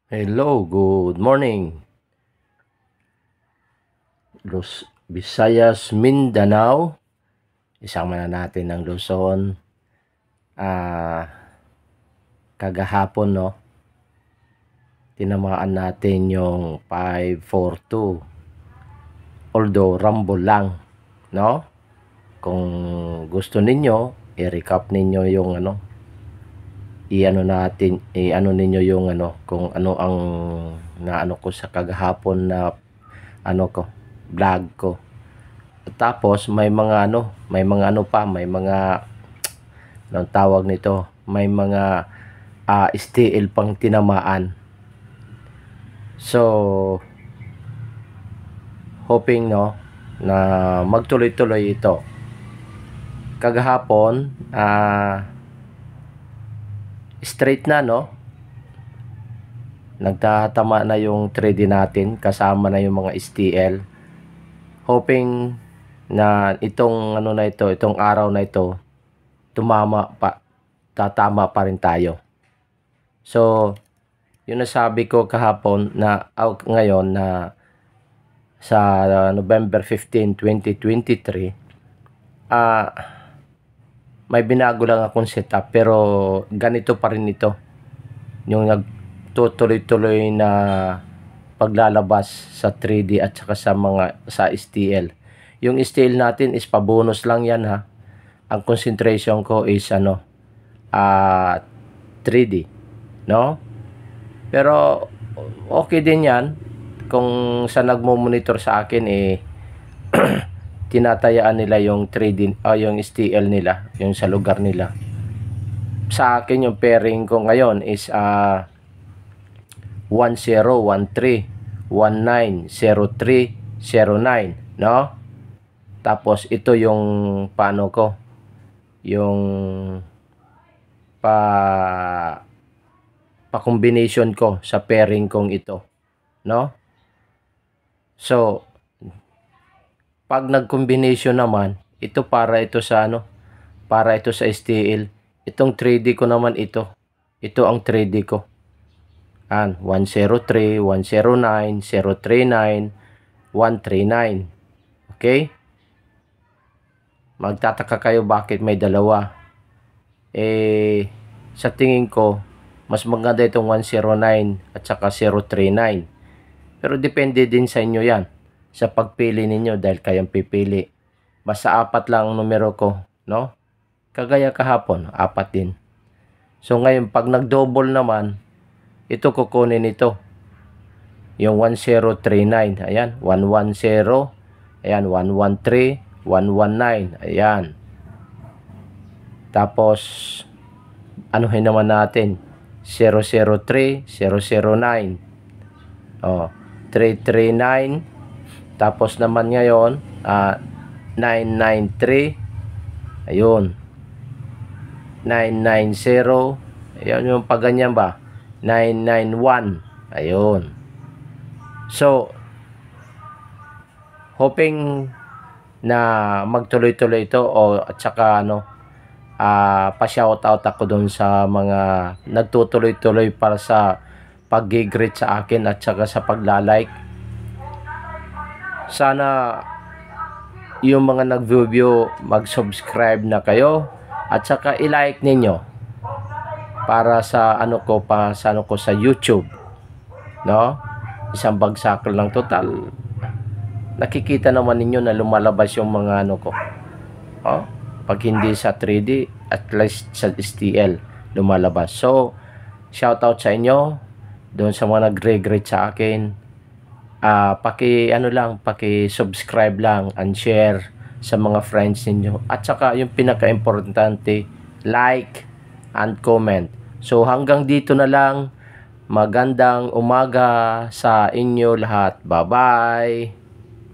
Hello, good morning. Visayas, Mindanao. Isama na natin ng Luzon. Kagahapon, no? Tinamaan natin yung 542. Although, rumble lang, no? Kung gusto ninyo, i-recap ninyo yung i-ano ninyo yung kung ano ang naano ko sa kagahapon na vlog ko. Tapos may mga anong tawag nito, may mga STL pang tinamaan. So hoping na magtuloy-tuloy ito. Kagahapon straight na, nagtatama na yung 3D natin, kasama na yung mga STL. Hoping na itong itong araw na ito tatama pa rin tayo. So yun nasabi ko kahapon na ngayon na sa November 15, 2023, may binago lang akong setup, pero ganito pa rin ito, yung nagtutuloy-tuloy na paglalabas sa 3D at saka sa STL. Yung STL natin is pabonus lang yan, ha. Ang concentration ko is 3D, no? Pero okay din yan kung sa nagmo-monitor sa akin tinatayaan nila yung 3D yung STL nila, yung sa lugar nila. Sa akin yung pairing ko ngayon is 1013 190309, no? Tapos ito yung paano ko, yung pa-combination ko sa pairing kong ito, no? So pag nag-combination naman, ito para ito sa STL. Itong 3D ko naman ito ang 3D ko. 103, 109, 039, 139. Okay? Magtataka kayo bakit may dalawa. Sa tingin ko, mas maganda itong 109 at saka 039. Pero depende din sa inyo yan, sa pagpili ninyo, dahil kayong pipili. Basta 4 lang ang numero ko, no? Kagaya kahapon, 4 din. So ngayon, pag nag-double naman, ito kukunin ito. Yung 1039, ayan, 110, ayan, 113, 119, ayan. Tapos, anuhin naman natin, 003, 009, 339, tapos naman ngayon, 993, ayun, 990, ayun yung pagganyan ba, 991, ayun. So hoping na magtuloy-tuloy ito, at saka pa-shoutout ako doon sa mga nagtutuloy-tuloy para sa pag-greet sa akin at saka sa pagla-like. Sana yung mga nag-view mag-subscribe na kayo at saka i-like ninyo para sa sa YouTube, no? Isang bagsak lang total. Nakikita naman ninyo na lumalabas yung mga ko. Pag hindi sa 3D, at least sa STL lumalabas. So, shoutout sa inyo doon sa mga nagre-greet sa akin. Paki-subscribe lang and share sa mga friends ninyo. At saka yung pinaka-importante, like and comment. So hanggang dito na lang. Magandang umaga sa inyo lahat. Bye-bye.